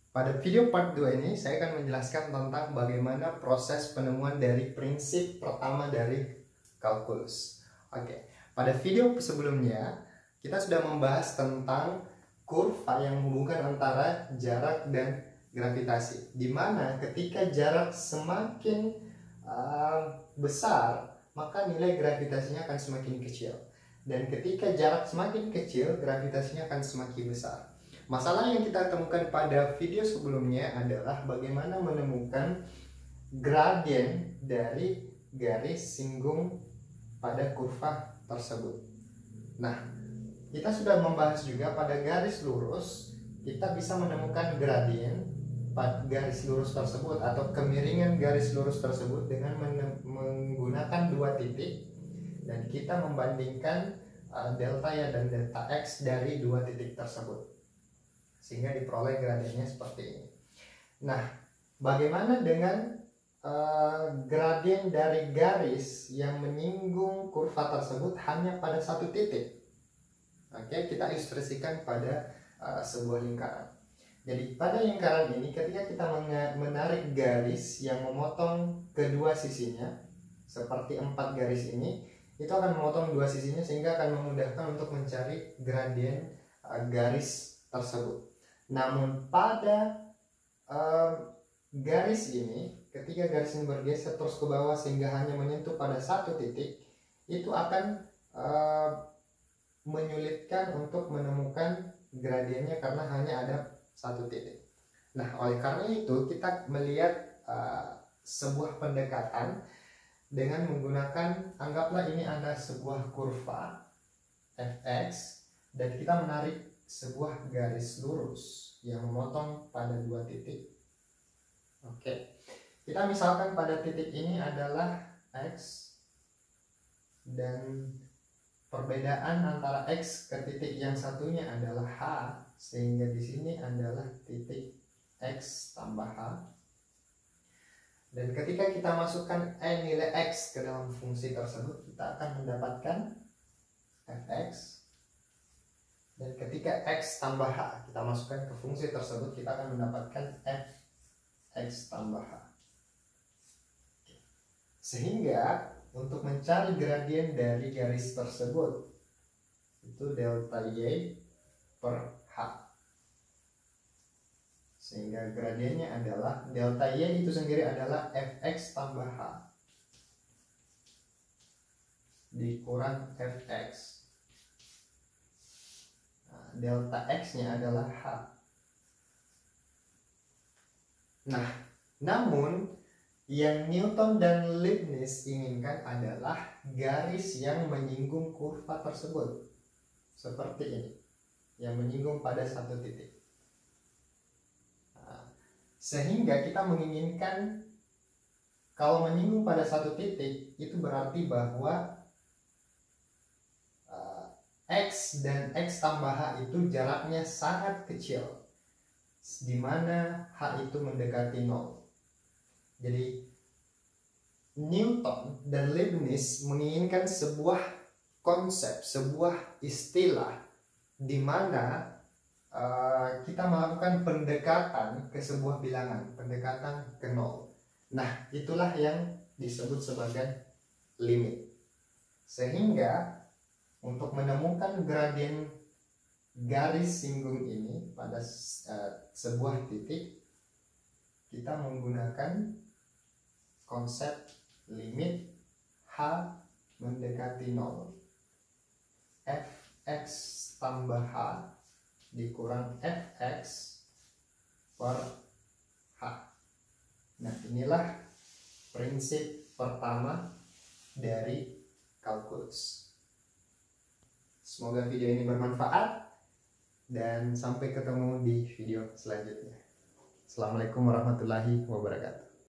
Pada video part 2 ini saya akan menjelaskan tentang bagaimana proses penemuan dari prinsip pertama dari kalkulus. Oke, pada video sebelumnya kita sudah membahas tentang kurva yang menghubungkan antara jarak dan gravitasi, di mana ketika jarak semakin besar maka nilai gravitasinya akan semakin kecil, dan ketika jarak semakin kecil gravitasinya akan semakin besar. Masalah yang kita temukan pada video sebelumnya adalah bagaimana menemukan gradien dari garis singgung pada kurva tersebut. Nah, kita sudah membahas juga pada garis lurus kita bisa menemukan gradien pada garis lurus tersebut atau kemiringan garis lurus tersebut dengan menggunakan dua titik, dan kita membandingkan delta y dan delta x dari dua titik tersebut sehingga diperoleh gradiennya seperti ini. Nah, bagaimana dengan gradien dari garis yang menyinggung kurva tersebut hanya pada satu titik? Oke, kita ilustrasikan pada sebuah lingkaran. Jadi pada lingkaran ini ketika kita menarik garis yang memotong kedua sisinya seperti 4 garis ini, itu akan memotong dua sisinya sehingga akan memudahkan untuk mencari gradien garis tersebut. Namun pada garis ini, ketika garis ini bergeser terus ke bawah sehingga hanya menyentuh pada satu titik, itu akan menyulitkan untuk menemukan gradiennya karena hanya ada satu titik. Nah, oleh karena itu kita melihat sebuah pendekatan dengan menggunakan, anggaplah ini ada sebuah kurva fx dan kita menarik sebuah garis lurus yang memotong pada dua titik. Oke, kita misalkan pada titik ini adalah x, dan perbedaan antara x ke titik yang satunya adalah h, sehingga di sini adalah titik x tambah h. Dan ketika kita masukkan nilai x ke dalam fungsi tersebut, kita akan mendapatkan fx. Dan ketika x tambah h kita masukkan ke fungsi tersebut, kita akan mendapatkan fx tambah h. Sehingga untuk mencari gradien dari garis tersebut, itu delta y per h. Sehingga gradiennya adalah delta y itu sendiri adalah fx tambah h dikurang fx. Nah, delta x nya adalah h. Nah, namun yang Newton dan Leibniz inginkan adalah garis yang menyinggung kurva tersebut seperti ini, yang menyinggung pada satu titik. Sehingga kita menginginkan kalau menyinggung pada satu titik, itu berarti bahwa x dan x tambah h itu jaraknya sangat kecil, di mana h itu mendekati 0. Jadi Newton dan Leibniz menginginkan sebuah konsep, sebuah istilah di mana kita melakukan pendekatan ke sebuah bilangan, pendekatan ke 0. Nah, itulah yang disebut sebagai limit. Sehingga untuk menemukan gradien garis singgung ini pada sebuah titik, kita menggunakan konsep limit h mendekati 0, fx tambah h dikurang fx per h. Nah, inilah prinsip pertama dari kalkulus. Semoga video ini bermanfaat dan sampai ketemu di video selanjutnya. Assalamualaikum warahmatullahi wabarakatuh.